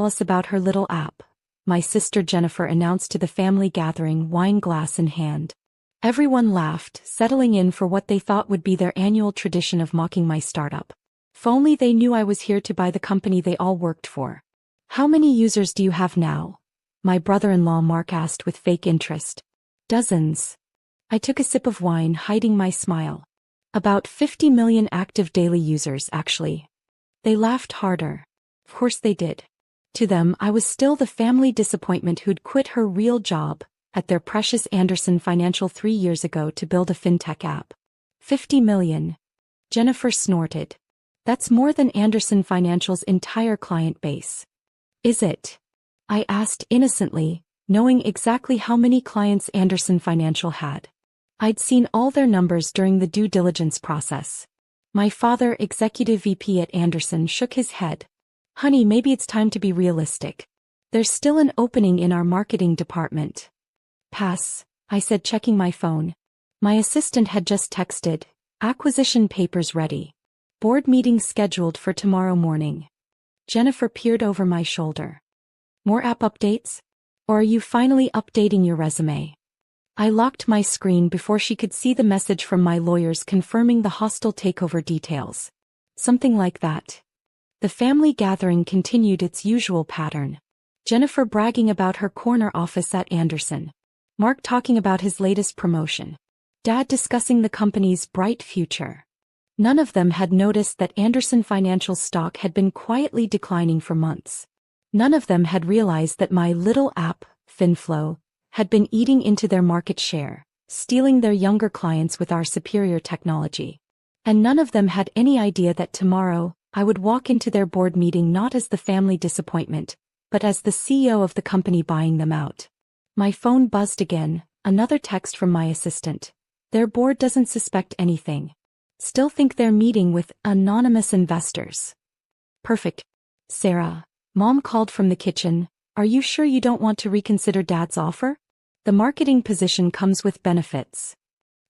Tell us about her little app, my sister Jennifer announced to the family gathering, wine glass in hand. Everyone laughed, settling in for what they thought would be their annual tradition of mocking my startup. If only they knew I was here to buy the company they all worked for. How many users do you have now? My brother-in-law Mark asked with fake interest. Dozens. I took a sip of wine, hiding my smile. About 50 million active daily users, actually. They laughed harder. Of course they did. To them, I was still the family disappointment who'd quit her real job at their precious Anderson Financial 3 years ago to build a fintech app. 50 million. Jennifer snorted. That's more than Anderson Financial's entire client base. Is it? I asked innocently, knowing exactly how many clients Anderson Financial had. I'd seen all their numbers during the due diligence process. My father, executive VP at Anderson, shook his head. Honey, maybe it's time to be realistic. There's still an opening in our marketing department. Pass, I said, checking my phone. My assistant had just texted, acquisition papers ready. Board meeting scheduled for tomorrow morning. Jennifer peered over my shoulder. More app updates? Or are you finally updating your resume? I locked my screen before she could see the message from my lawyers confirming the hostile takeover details. Something like that. The family gathering continued its usual pattern. Jennifer bragging about her corner office at Anderson. Mark talking about his latest promotion. Dad discussing the company's bright future. None of them had noticed that Anderson Financial stock had been quietly declining for months. None of them had realized that my little app, FinFlow, had been eating into their market share, stealing their younger clients with our superior technology. And none of them had any idea that tomorrow, I would walk into their board meeting not as the family disappointment, but as the CEO of the company buying them out. My phone buzzed again, another text from my assistant. Their board doesn't suspect anything. Still think they're meeting with anonymous investors. Perfect. Sarah, Mom called from the kitchen. Are you sure you don't want to reconsider Dad's offer? The marketing position comes with benefits.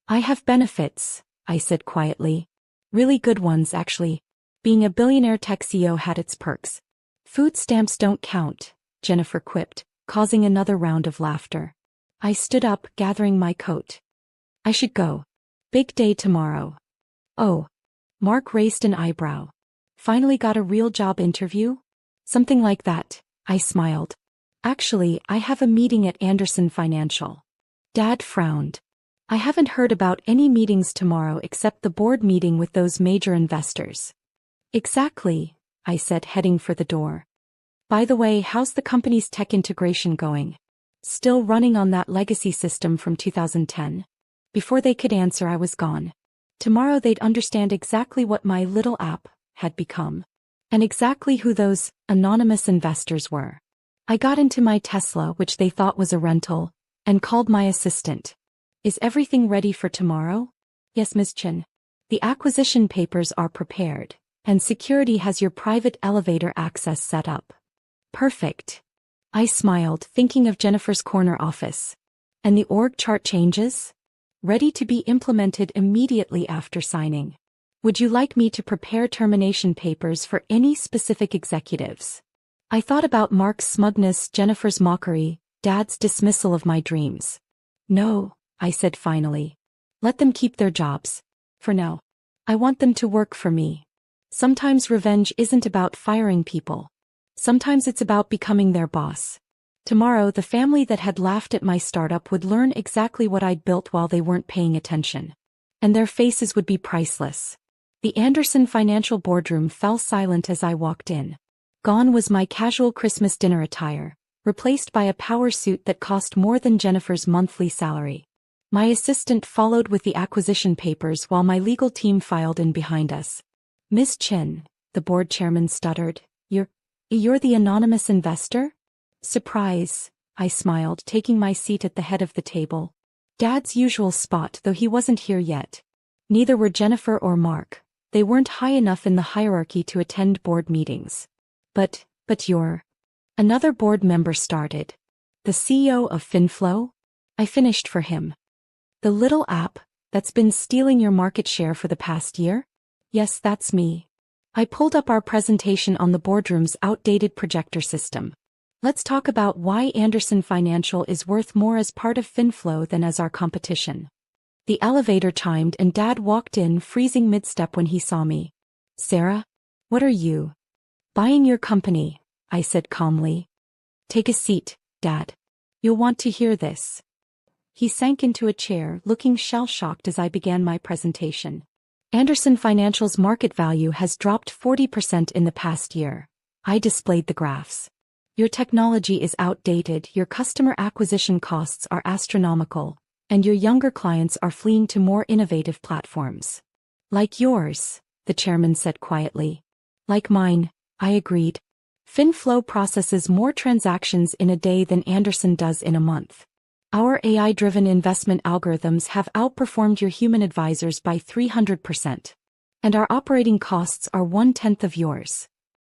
I have benefits, I said quietly. Really good ones, actually. Being a billionaire tech CEO had its perks. Food stamps don't count, Jennifer quipped, causing another round of laughter. I stood up, gathering my coat. I should go. Big day tomorrow. Oh. Mark raised an eyebrow. Finally got a real job interview? Something like that, I smiled. Actually, I have a meeting at Anderson Financial. Dad frowned. I haven't heard about any meetings tomorrow except the board meeting with those major investors. Exactly, I said, heading for the door. By the way, how's the company's tech integration going? Still running on that legacy system from 2010? Before they could answer, I was gone. Tomorrow they'd understand exactly what my little app had become. And exactly who those anonymous investors were. I got into my Tesla, which they thought was a rental, and called my assistant. Is everything ready for tomorrow? Yes, Ms. Chen. The acquisition papers are prepared, and security has your private elevator access set up. Perfect. I smiled, thinking of Jennifer's corner office. And the org chart changes? Ready to be implemented immediately after signing. Would you like me to prepare termination papers for any specific executives? I thought about Mark's smugness, Jennifer's mockery, Dad's dismissal of my dreams. No, I said finally. Let them keep their jobs. For now. I want them to work for me. Sometimes revenge isn't about firing people. Sometimes it's about becoming their boss. Tomorrow, the family that had laughed at my startup would learn exactly what I'd built while they weren't paying attention. And their faces would be priceless. The Anderson Financial boardroom fell silent as I walked in. Gone was my casual Christmas dinner attire, replaced by a power suit that cost more than Jennifer's monthly salary. My assistant followed with the acquisition papers while my legal team filed in behind us. Ms. Chen, the board chairman stuttered, You're the anonymous investor? Surprise, I smiled, taking my seat at the head of the table. Dad's usual spot, though he wasn't here yet. Neither were Jennifer or Mark. They weren't high enough in the hierarchy to attend board meetings. But you're... Another board member started. The CEO of FinFlow? I finished for him. The little app that's been stealing your market share for the past year? Yes, that's me. I pulled up our presentation on the boardroom's outdated projector system. Let's talk about why Anderson Financial is worth more as part of FinFlow than as our competition. The elevator chimed and Dad walked in, freezing mid-step when he saw me. Sarah? What are you? Buying your company, I said calmly. Take a seat, Dad. You'll want to hear this. He sank into a chair, looking shell-shocked as I began my presentation. Anderson Financial's market value has dropped 40% in the past year. I displayed the graphs. Your technology is outdated, your customer acquisition costs are astronomical, and your younger clients are fleeing to more innovative platforms. Like yours, the chairman said quietly. Like mine, I agreed. FinFlow processes more transactions in a day than Anderson does in a month. Our AI-driven investment algorithms have outperformed your human advisors by 300%. And our operating costs are 1/10 of yours.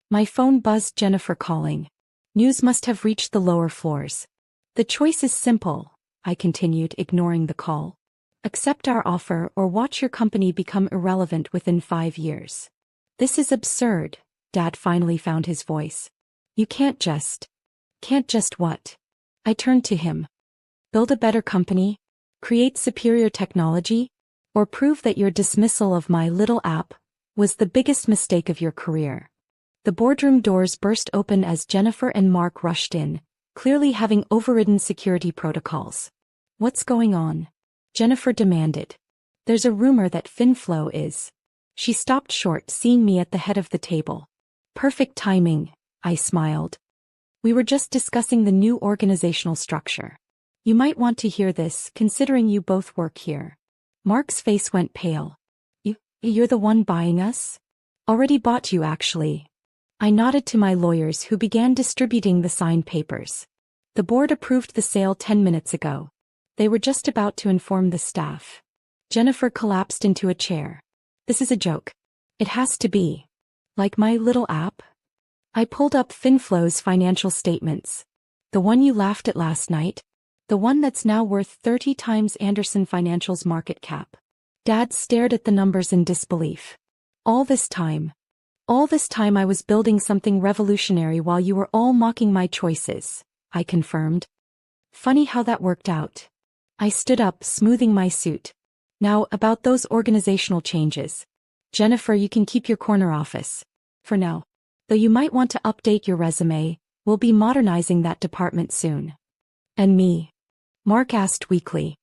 My phone buzzed. Jennifer calling. News must have reached the lower floors. The choice is simple, I continued, ignoring the call. Accept our offer or watch your company become irrelevant within 5 years. This is absurd, Dad finally found his voice. You can't just what? I turned to him. Build a better company? Create superior technology? Or prove that your dismissal of my little app was the biggest mistake of your career? The boardroom doors burst open as Jennifer and Mark rushed in, clearly having overridden security protocols. What's going on? Jennifer demanded. There's a rumor that FinFlow is. She stopped short, seeing me at the head of the table. Perfect timing, I smiled. We were just discussing the new organizational structure. You might want to hear this, considering you both work here. Mark's face went pale. You're the one buying us? Already bought you, actually. I nodded to my lawyers, who began distributing the signed papers. The board approved the sale 10 minutes ago. They were just about to inform the staff. Jennifer collapsed into a chair. This is a joke. It has to be. Like my little app? I pulled up FinFlow's financial statements. The one you laughed at last night? The one that's now worth 30 times Anderson Financial's market cap. Dad stared at the numbers in disbelief. All this time I was building something revolutionary while you were all mocking my choices, I confirmed. Funny how that worked out. I stood up, smoothing my suit. Now, about those organizational changes. Jennifer, you can keep your corner office. For now. Though you might want to update your resume, we'll be modernizing that department soon. And me? Mark asked weakly.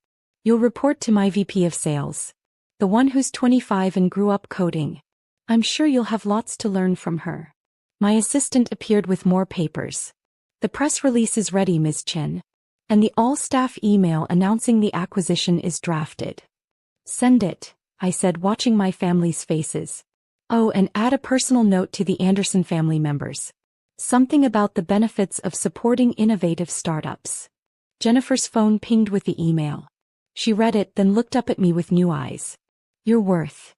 You'll report to my VP of sales. The one who's 25 and grew up coding. I'm sure you'll have lots to learn from her. My assistant appeared with more papers. The press release is ready, Ms. Chen. And the all-staff email announcing the acquisition is drafted. Send it, I said, watching my family's faces. Oh, and add a personal note to the Anderson family members. Something about the benefits of supporting innovative startups. Jennifer's phone pinged with the email. She read it, then looked up at me with new eyes. You're worth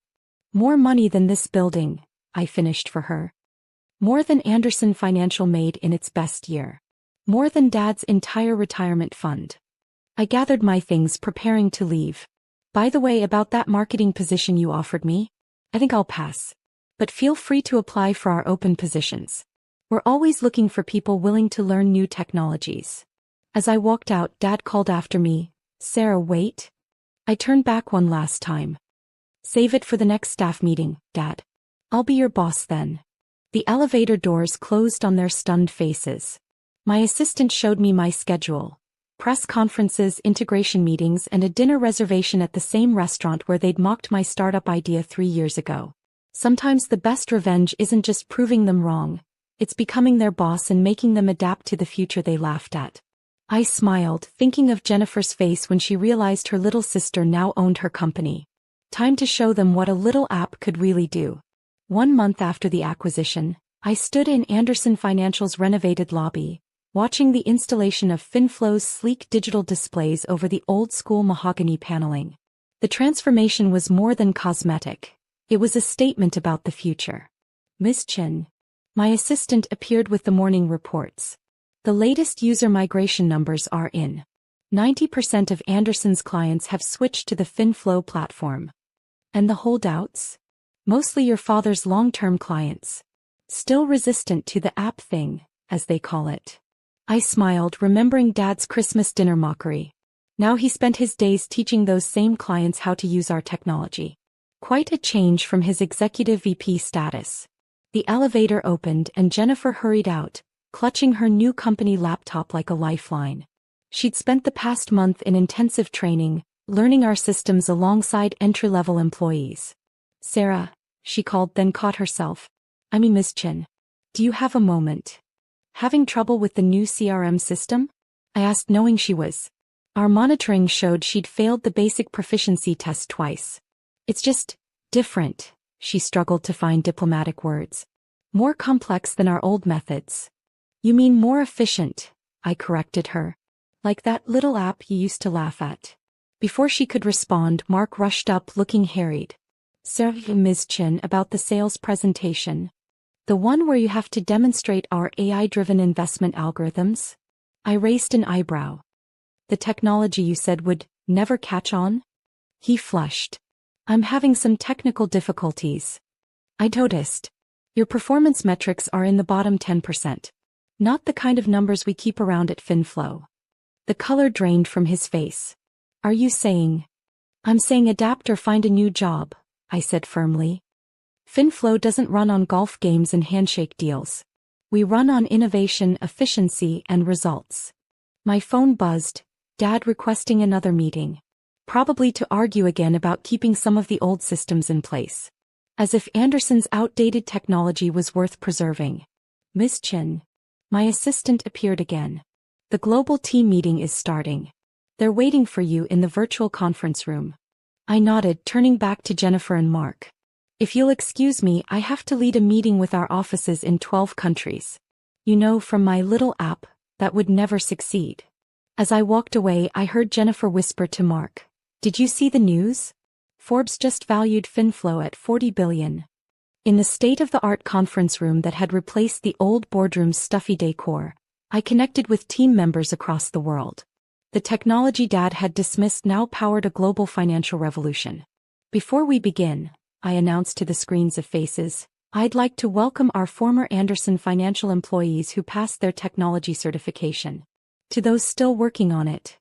more money than this building, I finished for her. More than Anderson Financial made in its best year. More than Dad's entire retirement fund. I gathered my things, preparing to leave. By the way, about that marketing position you offered me, I think I'll pass. But feel free to apply for our open positions. We're always looking for people willing to learn new technologies. As I walked out, Dad called after me, Sarah, wait. I turned back one last time. Save it for the next staff meeting, Dad. I'll be your boss then. The elevator doors closed on their stunned faces. My assistant showed me my schedule. Press conferences, integration meetings, and a dinner reservation at the same restaurant where they'd mocked my startup idea 3 years ago. Sometimes the best revenge isn't just proving them wrong. It's becoming their boss and making them adapt to the future they laughed at. I smiled, thinking of Jennifer's face when she realized her little sister now owned her company. Time to show them what a little app could really do. 1 month after the acquisition, I stood in Anderson Financial's renovated lobby, watching the installation of FinFlow's sleek digital displays over the old-school mahogany paneling. The transformation was more than cosmetic. It was a statement about the future. Ms. Chen. My assistant appeared with the morning reports. The latest user migration numbers are in. 90% of Anderson's clients have switched to the FinFlow platform. And the holdouts? Mostly your father's long-term clients. Still resistant to the app thing, as they call it. I smiled, remembering Dad's Christmas dinner mockery. Now he spent his days teaching those same clients how to use our technology. Quite a change from his executive VP status. The elevator opened and Jennifer hurried out, clutching her new company laptop like a lifeline. She'd spent the past month in intensive training, learning our systems alongside entry-level employees. "Sarah," she called, then caught herself. "I mean, Miss Chen. Do you have a moment? Having trouble with the new CRM system?" I asked, knowing she was. Our monitoring showed she'd failed the basic proficiency test twice. "It's just different," she struggled to find diplomatic words. "More complex than our old methods." "You mean more efficient," I corrected her. "Like that little app you used to laugh at." Before she could respond, Mark rushed up, looking harried. "Sir, Ms. Chen, about the sales presentation. The one where you have to demonstrate our AI-driven investment algorithms?" I raised an eyebrow. "The technology you said would never catch on?" He flushed. "I'm having some technical difficulties. I noticed. Your performance metrics are in the bottom 10%. Not the kind of numbers we keep around at FinFlow." The color drained from his face. "Are you saying?" "I'm saying adapt or find a new job," I said firmly. FinFlow doesn't run on golf games and handshake deals. We run on innovation, efficiency, and results. My phone buzzed, Dad requesting another meeting. Probably to argue again about keeping some of the old systems in place. As if Anderson's outdated technology was worth preserving. "Miss Chen." My assistant appeared again. "The global team meeting is starting. They're waiting for you in the virtual conference room." I nodded, turning back to Jennifer and Mark. "If you'll excuse me, I have to lead a meeting with our offices in 12 countries. You know, from my little app, that would never succeed." As I walked away, I heard Jennifer whisper to Mark, "Did you see the news? Forbes just valued FinFlow at $40 billion. In the state-of-the-art conference room that had replaced the old boardroom's stuffy decor, I connected with team members across the world. The technology Dad had dismissed now powered a global financial revolution. "Before we begin," I announced to the screens of faces, "I'd like to welcome our former Anderson Financial employees who passed their technology certification. To those still working on it."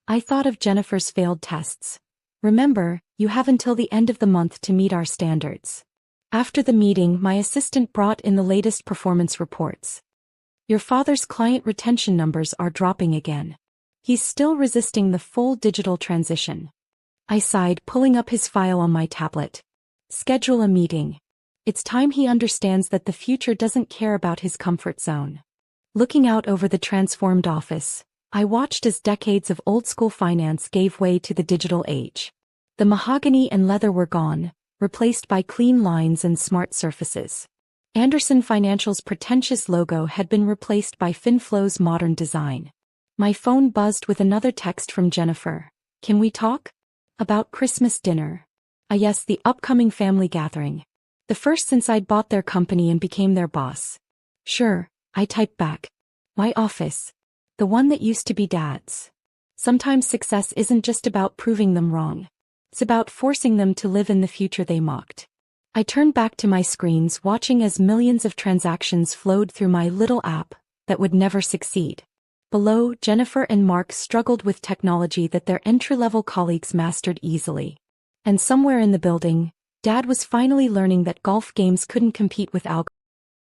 I thought of Jennifer's failed tests. "Remember, you have until the end of the month to meet our standards." After the meeting, my assistant brought in the latest performance reports. "Your father's client retention numbers are dropping again. He's still resisting the full digital transition." I sighed, pulling up his file on my tablet. "Schedule a meeting. It's time he understands that the future doesn't care about his comfort zone." Looking out over the transformed office, I watched as decades of old-school finance gave way to the digital age. The mahogany and leather were gone, replaced by clean lines and smart surfaces. Anderson Financial's pretentious logo had been replaced by FinFlow's modern design. My phone buzzed with another text from Jennifer. "Can we talk?" "About Christmas dinner." Yes, the upcoming family gathering. The first since I'd bought their company and became their boss. "Sure," I typed back. "My office. The one that used to be Dad's." Sometimes success isn't just about proving them wrong. It's about forcing them to live in the future they mocked. I turned back to my screens, watching as millions of transactions flowed through my little app that would never succeed. Below, Jennifer and Mark struggled with technology that their entry-level colleagues mastered easily. And somewhere in the building, Dad was finally learning that golf games couldn't compete with algorithms.